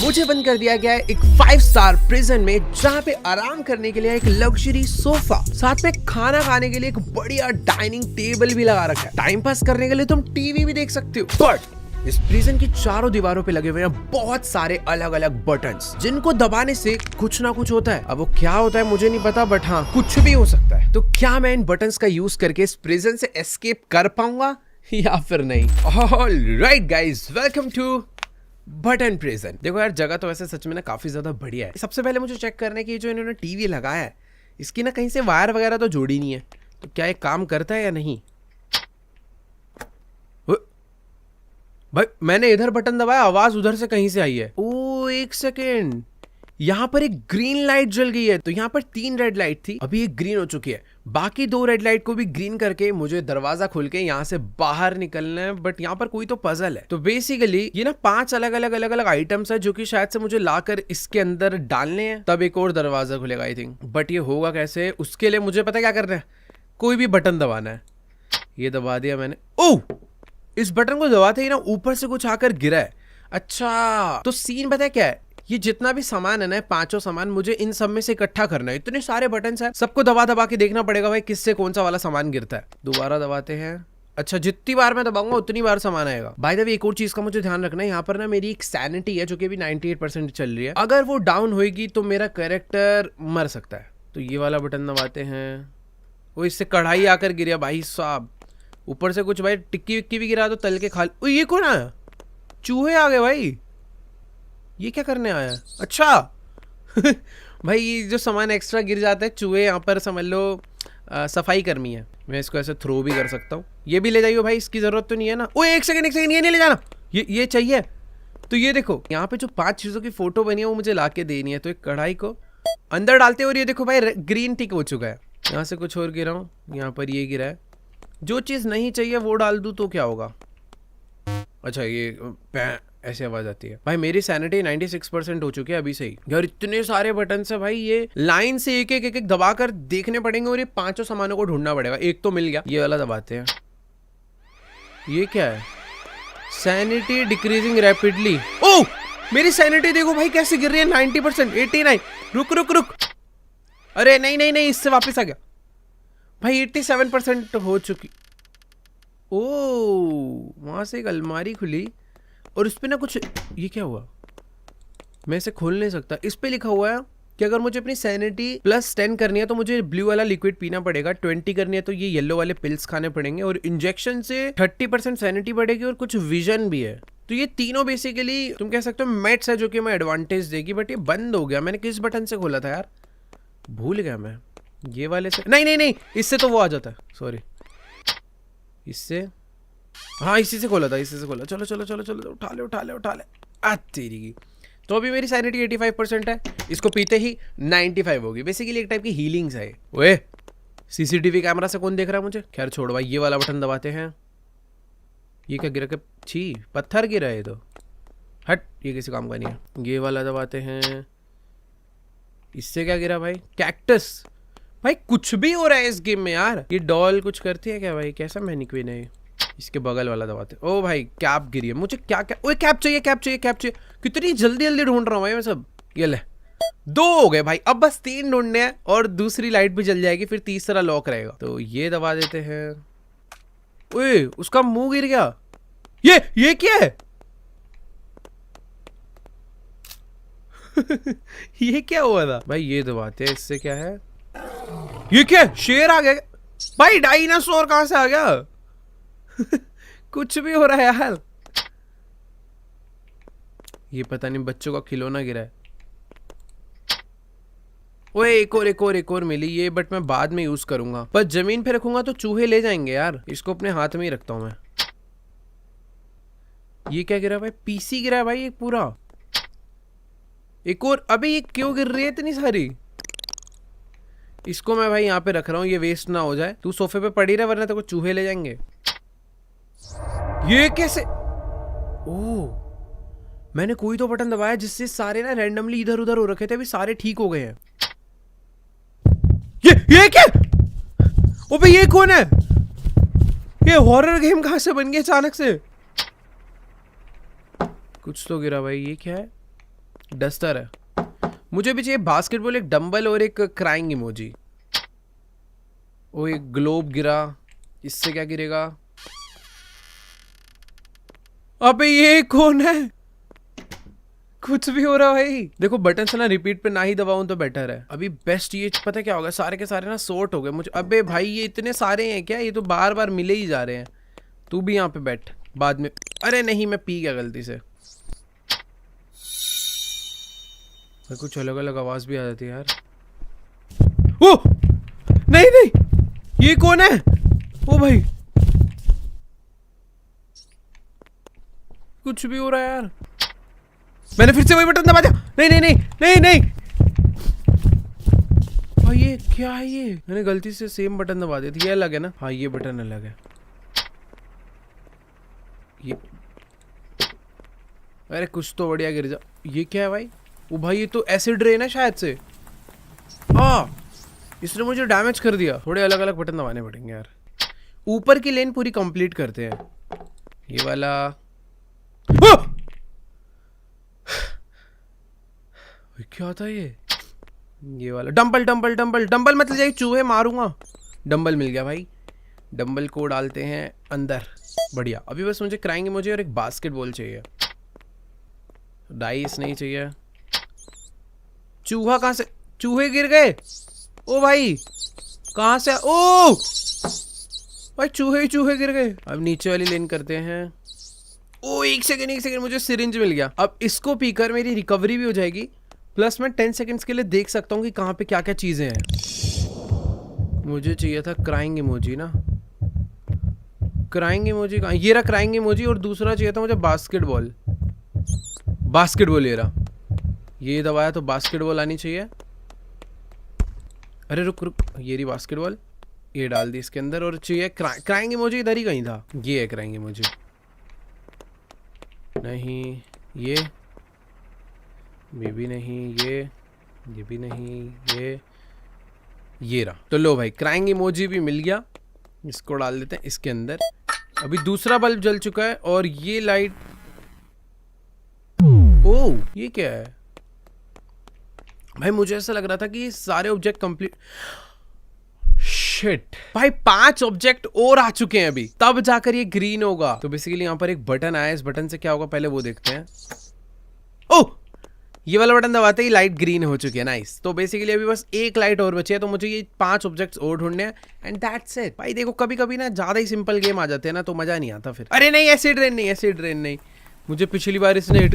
मुझे बंद कर दिया गया है एक 5 स्टार प्रिजन में, जहाँ पे आराम करने के लिए एक लग्जरी सोफा, साथ में खाना खाने के लिए एक बढ़िया डाइनिंग टेबल भी लगा रखा है। टाइम पास करने के लिए तुम टीवी भी देख सकते हो। बट इस प्रिजन की चारों दीवारों पे लगे हुए हैं बहुत सारे अलग अलग बटन्स, जिनको दबाने से कुछ ना कुछ होता है। अब वो क्या होता है मुझे नहीं पता, बट हाँ कुछ भी हो सकता है। तो क्या मैं इन बटन्स का यूज करके इस प्रिजन से एस्केप कर पाऊंगा या फिर नहीं? Alright guys, welcome to button prison. देखो यार, जगह तो वैसे सच में ना काफी ज्यादा बढ़िया है। सबसे पहले मुझे चेक करना है कि जो इन्होंने टीवी लगाया है इसकी ना कहीं से वायर वगैरह तो जोड़ी नहीं है, तो क्या ये काम करता है या नहीं। भाई मैंने इधर बटन दबाया, आवाज उधर से कहीं से आई है। ओ एक सेकेंड, यहाँ पर एक ग्रीन लाइट जल गई है। तो यहाँ पर 3 रेड लाइट थी, अभी एक ग्रीन हो चुकी है। बाकी 2 रेड लाइट को भी ग्रीन करके मुझे दरवाजा खोल के यहाँ से बाहर निकलना है। बट यहाँ पर कोई तो पजल है। तो बेसिकली ये ना 5 अलग अलग आइटम्स है, जो कि शायद से मुझे लाकर इसके अंदर डालने हैं, तब एक और दरवाजा खुलेगा आई थिंक। बट ये होगा कैसे, उसके लिए मुझे पता क्या करना है, कोई भी बटन दबाना है। ये दबा दिया मैंने। ओह, इस बटन को दबाते ही ना ऊपर से कुछ आकर गिरा है। अच्छा, तो सीन पता है क्या है, ये जितना भी सामान है ना, 5 सामान मुझे इन सब में से इकट्ठा करना है। इतने सारे बटन है, सबको दबा दबा के देखना पड़ेगा भाई किससे कौन सा वाला सामान गिरता है। दोबारा दबाते हैं। अच्छा, जितनी बार मैं दबाऊंगा उतनी बार सामान आएगा। बाय द वे एक और चीज का मुझे ध्यान रखना है, यहाँ पर ना मेरी एक सैनिटी है जो कि अभी 98% चल रही है। अगर वो डाउन होगी तो मेरा कैरेक्टर मर सकता है। तो ये वाला बटन दबाते हैं। वो इससे कढ़ाई आकर गिरा भाई साहब, ऊपर से कुछ भाई टिक्की विक्की भी गिरा तो तल के खा। ओ ये कौन आया, चूहे आ गए भाई। ये क्या करने आया? अच्छा भाई ये जो सामान एक्स्ट्रा गिर जाता है, चूहे यहाँ पर समझ लो सफाई कर्मी है। मैं इसको ऐसे थ्रो भी कर सकता हूँ। ये भी ले जाइए भाई, इसकी जरूरत तो नहीं है ना। ओ एक सेकंड ये नहीं ले जाना, ये चाहिए। तो ये देखो यहाँ पे जो 5 चीजों की फोटो बनी है वो मुझे ला के देनी है। तो एक कढ़ाई को अंदर डालते, और ये देखो भाई ग्रीन टिक हो चुका है। यहाँ से कुछ और गिरा हूँ, यहाँ पर ये गिरा है। जो चीज नहीं चाहिए वो डाल दूं तो क्या होगा? अच्छा, ये ऐसे आवाज आती है। भाई मेरी सैनिटी 96% हो चुकी है अभी से ही। यार इतने सारे बटन है भाई, ये लाइन से एक एक दबाकर देखने पड़ेंगे, और ये 5 सामानों को ढूंढना पड़ेगा। एक तो मिल गया, ये वाला दबाते हैं। ये क्या है? Sanity decreasing rapidly. ओह, मेरी सैनिटी देखो भाई कैसे गिर रही है, 90%, 89। रुक। अरे नहीं, इससे वापस आ गया भाई। 87% हो चुकी। ओ वहां से एक अलमारी खुली, और उस पे ना कुछ, ये क्या हुआ? मैं इसे खोल नहीं सकता। इस पे लिखा हुआ है कि अगर मुझे अपनी सैनिटी +10 करनी है तो मुझे ब्लू वाला लिक्विड पीना पड़ेगा, 20 करनी है तो ये येलो वाले पिल्स खाने पड़ेंगे, और इंजेक्शन से 30% सैनिटी बढ़ेगी, और कुछ विजन भी है। तो ये तीनों बेसिकली तुम कह सकते हो मेट्स है, जो कि हमें एडवांटेज देगी। बट ये बंद हो गया। मैंने किस बटन से खोला था यार, भूल गया मैं। ये वाले से नहीं, इससे तो वो आ जाता है। सॉरी, इससे, हाँ इसी से खोला था, इसी से खोला। चलो उठा ले। तेरी की। तो अभी मेरी सैनिटी 85% है, इसको पीते ही 95 होगी। बेसिकली एक टाइप की हीलिंग्स है। ओए, सीसीटीवी कैमरा से कौन देख रहा है मुझे? खैर छोड़ भाई, ये वाला बटन दबाते हैं। ये क्या गिरा के? छी, पत्थर गिरा है तो हट, ये किसी काम का नहीं है। ये वाला दबाते हैं। इससे क्या गिरा भाई? कैक्टस। भाई कुछ भी हो रहा है इस गेम में यार। ये डॉल कुछ करती है क्या भाई? कैसा मैनिक्विन है? इसके बगल वाला दबाते। ओ भाई कैप गिरी है। मुझे क्या ओए कैप चाहिए। कितनी जल्दी ढूंढ रहा हूँ भाई मैं सब। ये ले, 2 हो गए भाई। अब बस 3 ढूंढने हैं, और दूसरी लाइट भी जल जाएगी, फिर तीसरा लॉक रहेगा। तो ये दबा देते हैं। ओए उसका मुंह गिर गया। ये क्या है? ये क्या हुआ था भाई? ये दबाते हैं। इससे क्या है? ये क्या? शेर आ गया भाई। डायनासोर कहां से आ गया? कुछ भी हो रहा है यार। ये पता नहीं, बच्चों का खिलौना गिरा है। ओए एक और मिली ये, बट मैं बाद में यूज करूंगा। पर जमीन पे रखूंगा तो चूहे ले जाएंगे यार। इसको अपने हाथ में ही रखता हूं मैं। ये क्या गिरा भाई? पीसी गिरा है भाई एक पूरा। एक और। अबे ये क्यों गिर रही है इतनी सारी? इसको मैं भाई यहाँ पे रख रहा हूँ, ये वेस्ट ना हो जाए। तू सोफे पे पड़ी रहे, वरना तेरे को चूहे ले जाएंगे। ये कैसे? ओह, मैंने कोई तो बटन दबाया जिससे सारे ना रैंडमली इधर उधर हो रखे थे, अभी सारे ठीक हो गए हैं। ये क्या? ओबे ये कौन है? ये हॉरर गेम कहां से बन गया अचानक से? कुछ तो गिरा भाई। ये क्या है? डस्टर है। मुझे भी चाहिए बास्केटबॉल, एक डंबल और एक क्राइंग इमोजी। ओ एक ग्लोब गिरा, इससे क्या गिरेगा? अबे ये कौन है? कुछ भी हो रहा है भाई। देखो बटन से ना रिपीट पे ना ही दबाऊं तो बेटर है। अभी बेस्ट ये पता क्या होगा, सारे के सारे ना सॉर्ट हो गए मुझे। अबे भाई ये इतने सारे हैं क्या? ये तो बार बार मिले ही जा रहे हैं। तू भी यहाँ पे बैठ बाद में। अरे नहीं मैं पी गया गलती से। कुछ अलग अलग आवाज भी आ जाती है यार। ओ नहीं नहीं, ये कौन है? ओ भाई कुछ भी हो रहा है यार। मैंने फिर से वही बटन दबा दिया। नहीं नहीं नहीं नहीं नहीं, भाई ये क्या है? ये मैंने गलती से सेम बटन दबा दिया था। ये अलग है ना? हाँ ये बटन अलग है। ये अरे कुछ तो बढ़िया गिर जा। ये क्या है भाई? ओ भाई ये तो एसिड रेन है शायद से। इसने मुझे डैमेज कर दिया। थोड़े अलग अलग बटन दबाने पड़ेंगे यार। ऊपर की लेन पूरी कंप्लीट करते हैं। ये वाला क्या था ये वाला डंबल डंबल डंबल डंबल मतलब जाए चूहे मारूंगा। डंबल मिल गया भाई। डंबल को डालते हैं अंदर। बढ़िया। अभी बस मुझे क्राइंग इमोजी और एक बास्केटबॉल चाहिए। डाइस नहीं चाहिए। चूहा कहां से? चूहे गिर गए। ओ भाई कहां से? ओ भाई चूहे ही चूहे गिर गए। अब नीचे वाली लेन करते हैं। ओ एक सेकंड मुझे सिरिंज मिल गया। अब इसको पीकर मेरी रिकवरी भी हो जाएगी, प्लस मैं 10 सेकंड्स के लिए देख सकता हूँ कि कहाँ पे क्या क्या चीजें हैं। मुझे चाहिए था क्राइंग इमोजी ना। क्राइंग इमोजी कहाँ? ये रहा क्राइंग इमोजी। और दूसरा चाहिए था मुझे बास्केटबॉल। बास्केटबॉल ये रहा। ये दबाया तो बास्केटबॉल आनी चाहिए। अरे रुक रुक, ये रही बास्केटबॉल। ये डाल दी इसके अंदर। और चाहिए क्राइंग इमोजी। इधर ही कहीं था। ये है क्राइंग इमोजी। नहीं ये भी नहीं, ये भी नहीं, ये रहा। तो लो भाई क्राइंग इमोजी भी मिल गया। इसको डाल देते हैं इसके अंदर। अभी दूसरा बल्ब जल चुका है। और ये लाइट, ओ ये क्या है भाई? मुझे ऐसा लग रहा था कि ये सारे ऑब्जेक्ट कंप्लीट। शिट भाई 5 ऑब्जेक्ट और आ चुके हैं अभी, तब जाकर ये ग्रीन होगा। तो बेसिकली यहाँ पर एक बटन आया। इस बटन से क्या होगा पहले वो देखते हैं। ओह ये वाला बटन दबाते ही लाइट ग्रीन हो चुकी है। नाइस। तो बेसिकली अभी बस एक लाइट और बची है। तो मुझे ये 5 ऑब्जेक्ट्स और ढूंढने हैं एंड दैट्स इट। भाई देखो कभी कभी ना ज्यादा ही सिंपल गेम आ जाते हैं ना तो मजा नहीं आता फिर। अरे नहीं एसिड रेन नहीं, एसिड रेन नहीं। मुझे पिछली बार इसने हिट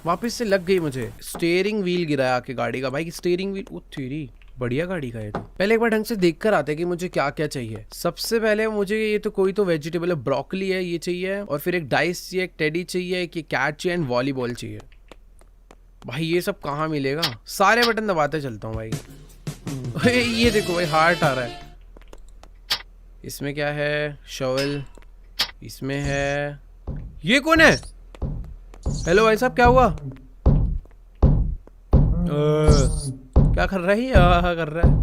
वापस से लग गई मुझे। स्टीयरिंग व्हील गिराया आके गाड़ी का। भाई स्टीयरिंग व्हील ओ तेरी बढ़िया गाड़ी का है। तो पहले एक बार ढंग से देख कर आते हैं कि मुझे क्या क्या चाहिए। सबसे पहले मुझे ये तो कोई तो वेजिटेबल है, ब्रोकली है, ये चाहिए। और फिर एक डाइस चाहिए, एक टेडी चाहिए, एक कैट चाहिए एंड वॉलीबॉल चाहिए। भाई ये सब कहाँ मिलेगा? सारे बटन दबाते चलता हूँ भाई। ये देखो भाई हार्ट आ रहा है। इसमें क्या है? शॉवल इसमें है। ये कौन है? हेलो भाई साहब क्या हुआ? क्या कर रहा है? कर रहा है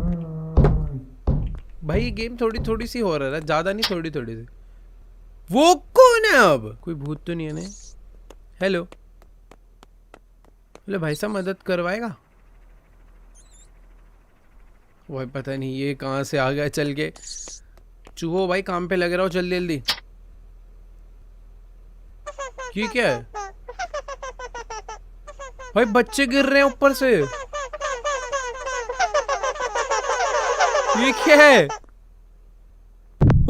भाई। गेम थोड़ी थोड़ी सी हो रहा है, ज्यादा नहीं, थोड़ी थोड़ी सी। वो कौन है? अब कोई भूत तो नहीं है ना? हेलो हेलो भाई साहब मदद करवाएगा? वो पता नहीं ये कहां से आ गया चल के। चूहो भाई काम पे लग रहा हो जल्दी जल्दी। ये क्या है भाई? बच्चे गिर रहे हैं ऊपर से। ये क्या है?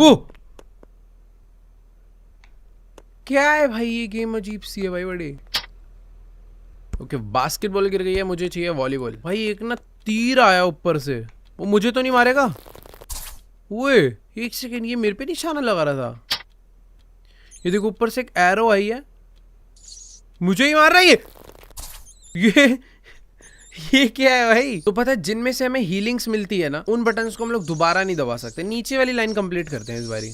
ओ क्या है भाई? ये गेम अजीब सी है भाई बड़ी। ओके बास्केटबॉल गिर गई है, मुझे चाहिए वॉलीबॉल। भाई एक ना तीर आया ऊपर से, वो मुझे तो नहीं मारेगा? ओए एक सेकेंड, ये मेरे पे निशाना लगा रहा था। ये देखो ऊपर से एक एरो आई है, मुझे ही मार रहा है ये क्या है भाई? तो पता है जिनमें से हमें हीलिंग्स मिलती है ना, उन बटन्स को हम लोग दोबारा नहीं दबा सकते। नीचे वाली लाइन कंप्लीट करते हैं इस बारी।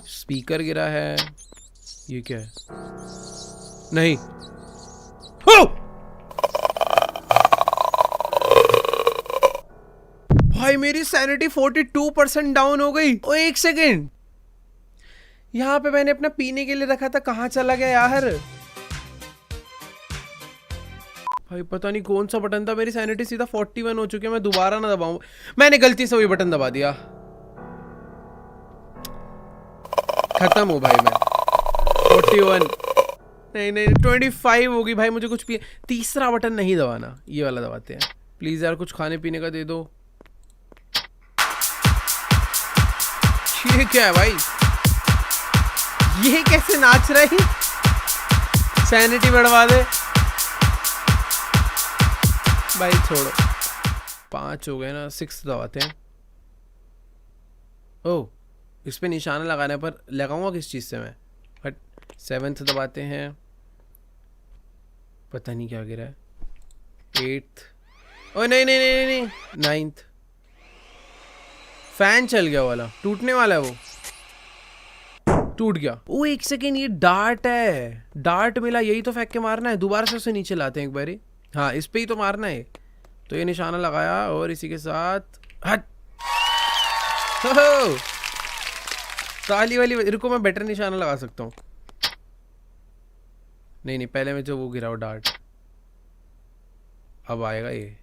स्पीकर गिरा है। ये क्या है? नहीं भाई मेरी सैनिटी 42% डाउन हो गई। ओ एक सेकेंड, यहाँ पे मैंने अपना पीने के लिए रखा था, कहाँ चला गया यार? भाई पता नहीं कौन सा बटन था, मेरी सैनिटी सीधा 41 हो चुकी है। मैं दोबारा ना दबाऊं, मैंने गलती से वही बटन दबा दिया। खत्म हो भाई मैं। 41 नहीं नहीं 25 होगी भाई। मुझे कुछ भी तीसरा बटन नहीं दबाना, ये वाला दबाते हैं। प्लीज यार कुछ खाने पीने का दे दो। ये क्या है भाई, ये कैसे नाच रही? सैनिटी बढ़वा दे भाई, छोड़ो। 5 हो गए ना, 6 दबाते हैं। ओह, इस पे निशाना लगाने पर लगाऊंगा किस चीज से मैं? बट 7th दबाते हैं, पता नहीं क्या गिरा है। 8th, ओ नहीं नहीं नहीं नहीं, 9th। फैन चल गया वाला, टूटने वाला है वो, टूट गया। ओ 1 सेकेंड, ये डार्ट है, डार्ट मिला, यही तो फेंक के मारना है। दोबारा से उसे नीचे लाते हैं एक बारी। हाँ इस पे ही तो मारना है। तो ये निशाना लगाया और इसी के साथ हट। हो ताली वाली, रुको मैं बेटर निशाना लगा सकता हूँ। नहीं नहीं, पहले में जो वो गिरा वो डार्ट, अब आएगा ये।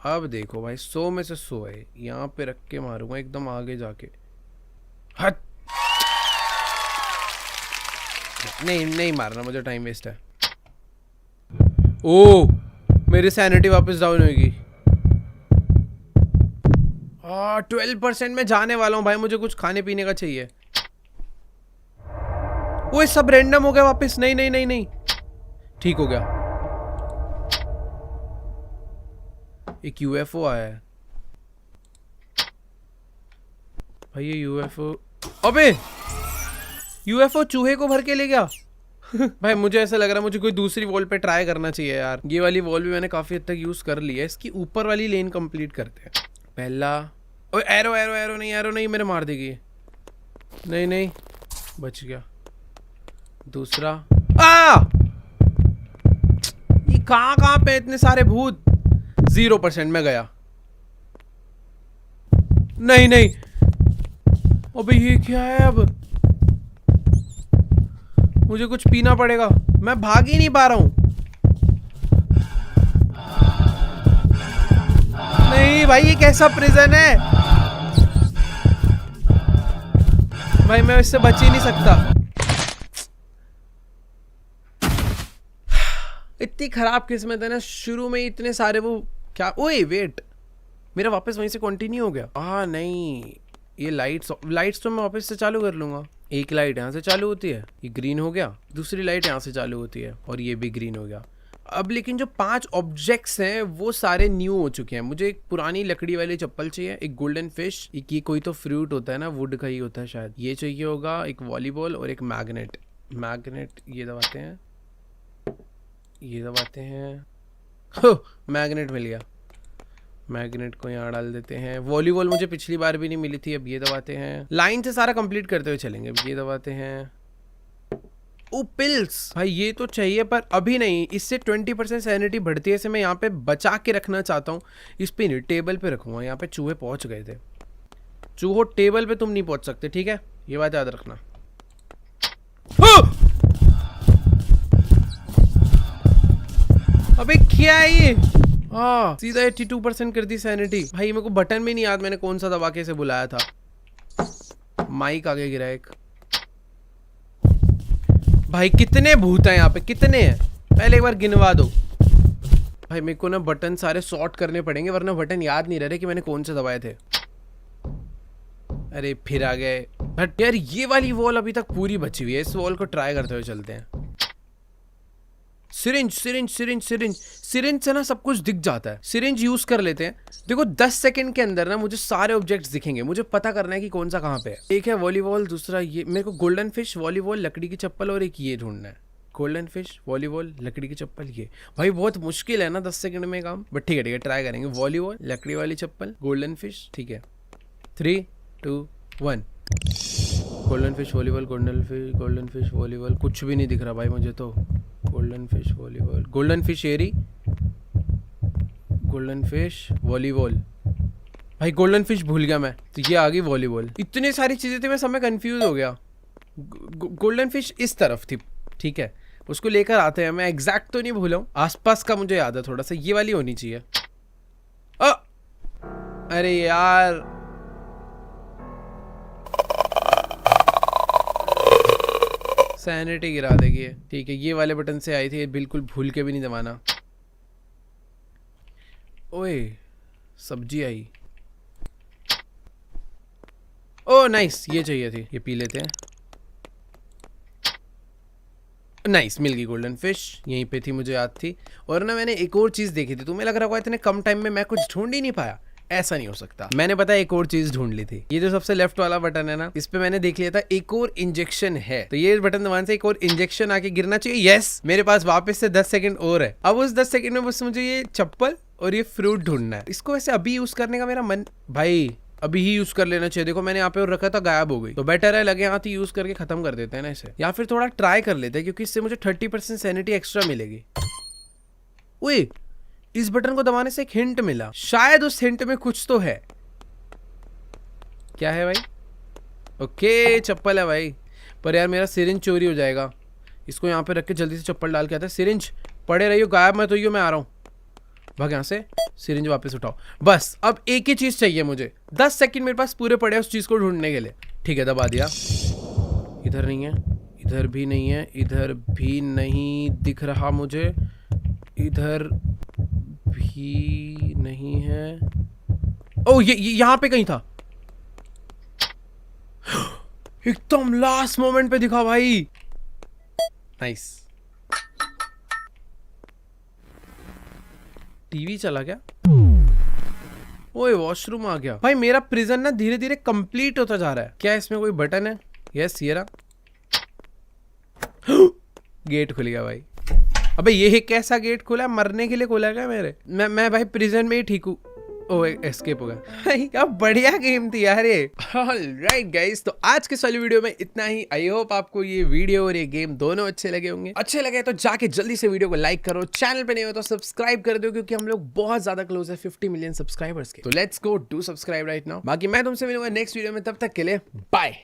अब देखो भाई, 100 में से 100 है। यहाँ पे रख के मारूंगा एकदम आगे जाके। हट, नहीं नहीं मारना, मुझे टाइम वेस्ट है। ओ मेरी सैनिटी वापस डाउन होगी। 12% में जाने वाला हूँ भाई, मुझे कुछ खाने पीने का चाहिए। वो सब रैंडम हो गया वापस। नहीं नहीं नहीं नहीं, ठीक हो गया। एक यूएफओ आया है भाई, ये यूएफओ, अबे यूएफओ चूहे को भर के ले गया। भाई मुझे ऐसा लग रहा है मुझे कोई दूसरी वॉल पे ट्राई करना चाहिए यार। ये वाली वॉल भी मैंने काफी हद तक यूज कर ली है। इसकी ऊपर वाली लेन कंप्लीट करते हैं। पहला, ओए एरो एरो एरो नहीं, एरो नहीं, मेरे मार देगी। नहीं नहीं, बच गया। दूसरा, ये कहाँ पे इतने सारे भूत। 0% में गया। नहीं नहीं, अबे ये क्या है? अब मुझे कुछ पीना पड़ेगा, मैं भाग ही नहीं पा रहा हूं। नहीं भाई, ये कैसा प्रिजन है भाई, मैं इससे बच ही नहीं सकता। इतनी खराब किस्मत है ना, शुरू में इतने सारे वो क्या। ओए वेट, मेरा वापस वहीं से कंटिन्यू हो गया। नहीं, ये लाइट्स तो मैं वापस से चालू कर लूंगा। एक लाइट यहाँ से चालू होती है, ये ग्रीन हो गया। दूसरी लाइट यहाँ से चालू होती है और ये भी ग्रीन हो गया। अब लेकिन जो 5 ऑब्जेक्ट्स हैं वो सारे न्यू हो चुके हैं। मुझे एक पुरानी लकड़ी वाली चप्पल चाहिए, एक गोल्डन फिश, एक ये कोई तो फ्रूट होता है ना, वुड का ही होता है शायद, ये चाहिए होगा, एक वॉलीबॉल और एक मैग्नेट। मैग्नेट ये दबाते हैं, ये दबाते हैं। मैग्नेट मिल गया। मैग्नेट को यहाँ डाल देते हैं। वॉलीबॉल मुझे पिछली बार भी नहीं मिली थी, अब ये दबाते हैं। लाइन से सारा कंप्लीट करते हुए चलेंगे। अब ये दबाते हैं। ओ पिल्स, भाई ये तो चाहिए पर अभी नहीं, इससे 20% सैनिटी बढ़ती है। इसे मैं यहाँ पे बचा के रखना चाहता हूँ। इस पे नहीं, टेबल पे रखूंगा। यहाँ पे चूहे पहुंच गए थे। चूहो टेबल पे तुम नहीं पहुंच सकते, ठीक है, ये बात याद रखना। अबे क्या है ये? सीधा 82% कर दी सैनिटी। भाई मेरे को बटन भी नहीं याद मैंने कौन सा दबा के इसे बुलाया था। माइक आगे गिरा एक। भाई कितने भूत हैं यहाँ पे, कितने हैं? पहले एक बार गिनवा दो। भाई मेरे को ना बटन सारे सॉर्ट करने पड़ेंगे, वरना बटन याद नहीं रह रहे कि मैंने कौन से दबाए थे। अरे फिर आ गए। बट यार ये वाली वॉल अभी तक पूरी बची हुई है, इस वॉल को ट्राई करते हुए चलते हैं। Syringe syringe syringe syringe syringe से ना सब कुछ दिख जाता है। सिरिंज यूज कर लेते हैं। देखो 10 सेकंड के अंदर ना मुझे सारे ऑब्जेक्ट्स दिखेंगे। मुझे पता करना है कि कौन सा कहाँ पे है। एक है वॉलीबॉल, दूसरा ये, मेरे को गोल्डन फिश, वॉलीबॉल, लकड़ी की चप्पल और एक ये ढूंढना है। गोल्डन फिश, वॉलीबॉल, लकड़ी की चप्पल, ये भाई बहुत मुश्किल है ना 10 सेकंड में काम, बट ठीक है ट्राई करेंगे। वॉलीबॉल, लकड़ी वाली चप्पल, गोल्डन फिश, ठीक है। 3 2 1। Golden fish, volleyball, golden fish, volleyball, कुछ भी नहीं दिख रहा भाई मुझे तो। Golden fish, volleyball, golden fish एरी, गोल्डन फिश, वॉलीबॉल। भाई गोल्डन फिश भूल गया मैं, तो ये आ गई वॉलीबॉल। इतनी सारी चीजें थी, मैं सब में कंफ्यूज हो गया। गोल्डन फिश इस तरफ थी, ठीक है, उसको लेकर आते हैं। मैं एग्जैक्ट तो नहीं भूला हूँ, आसपास का मुझे याद है थोड़ा सा। ये वाली होनी चाहिए। अरे यार सैनिटी गिरा देगी। ठीक है, ये वाले बटन से आई थी, बिल्कुल भूल के भी नहीं दबाना। ओए सब्जी आई। ओ नाइस, ये चाहिए थी, ये पी लेते हैं। नाइस, मिल गई गोल्डन फिश, यहीं पे थी, मुझे याद थी। और ना मैंने एक और चीज देखी थी, तुम्हें लग रहा होगा इतने कम टाइम में मैं कुछ ढूंढ ही नहीं पाया। ऐसा नहीं हो सकता, मैंने पता है एक और चीज ढूंढ ली थी। ये जो सबसे लेफ्ट वाला बटन है ना, इस पे मैंने देख लिया था एक और इंजेक्शन है। तो ये बटन दबाने से एक और इंजेक्शन आके गिरना चाहिए। यस, मेरे पास वापस से 10 सेकंड और है। अब उस 10 सेकंड में बस मुझे ये चप्पल और ये फ्रूट ढूंढना है। इसको वैसे अभी यूज करने का मेरा मन, भाई अभी ही यूज कर लेना चाहिए। देखो मैंने यहाँ पे और रखा था, गायब हो गई। तो बेटर है लगे हाथ ही यूज करके खत्म कर देते हैं ना इसे, या फिर थोड़ा ट्राई कर लेते हैं, क्योंकि इससे मुझे 30% सैनिटी एक्स्ट्रा मिलेगी। ओए, इस बटन को दबाने से एक हिंट मिला, शायद उस हिंट में कुछ तो है। क्या है भाई? ओके, चप्पल है भाई। पर यार मेरा सिरिंज चोरी हो जाएगा। इसको यहाँ पे रख के जल्दी से चप्पल डाल के आता है। सिरिंज पड़े रहियो, गायब मत होइयो, मैं आ रहा हूँ। भाग यहाँ से, सिरिंज वापस उठाओ। बस अब एक ही चीज चाहिए मुझे। 10 सेकंड मेरे पास पूरे पड़े उस चीज को ढूंढने के लिए। ठीक है, दबा दिया। इधर नहीं है, इधर भी नहीं है, इधर भी नहीं दिख रहा मुझे, इधर भी नहीं है। ओ ये यहाँ पे कहीं था। एकदम लास्ट मोमेंट पे दिखा भाई। नाइस। टीवी चला क्या? ओए वॉशरूम आ गया। भाई मेरा प्रिजन ना धीरे धीरे कंप्लीट होता जा रहा है। क्या इसमें कोई बटन है? यस, ये रहा। गेट खुल गया भाई। अबे ये कैसा गेट खुला? मरने के लिए खुला क्या मेरे? मैं भाई प्रिजन में ही ठीक हूँ। ओ एस्केप हो गया भाई। क्या बढ़िया गेम थी यार ये। ऑलराइट गाइस, तो आज के वाली वीडियो में इतना ही। आई होप आपको ये वीडियो और ये गेम दोनों अच्छे लगे होंगे। अच्छे लगे तो जाके जल्दी से वीडियो को लाइक करो, चैनल पे नहीं हो तो सब्सक्राइब कर दो, क्योंकि हम लोग बहुत ज्यादा क्लोज है 50 मिलियन सब्सक्राइबर्स के। तो let's go do subscribe right now. बाकी मैं तुमसे मिलूंगा नेक्स्ट वीडियो में, तब तक के लिए बाय।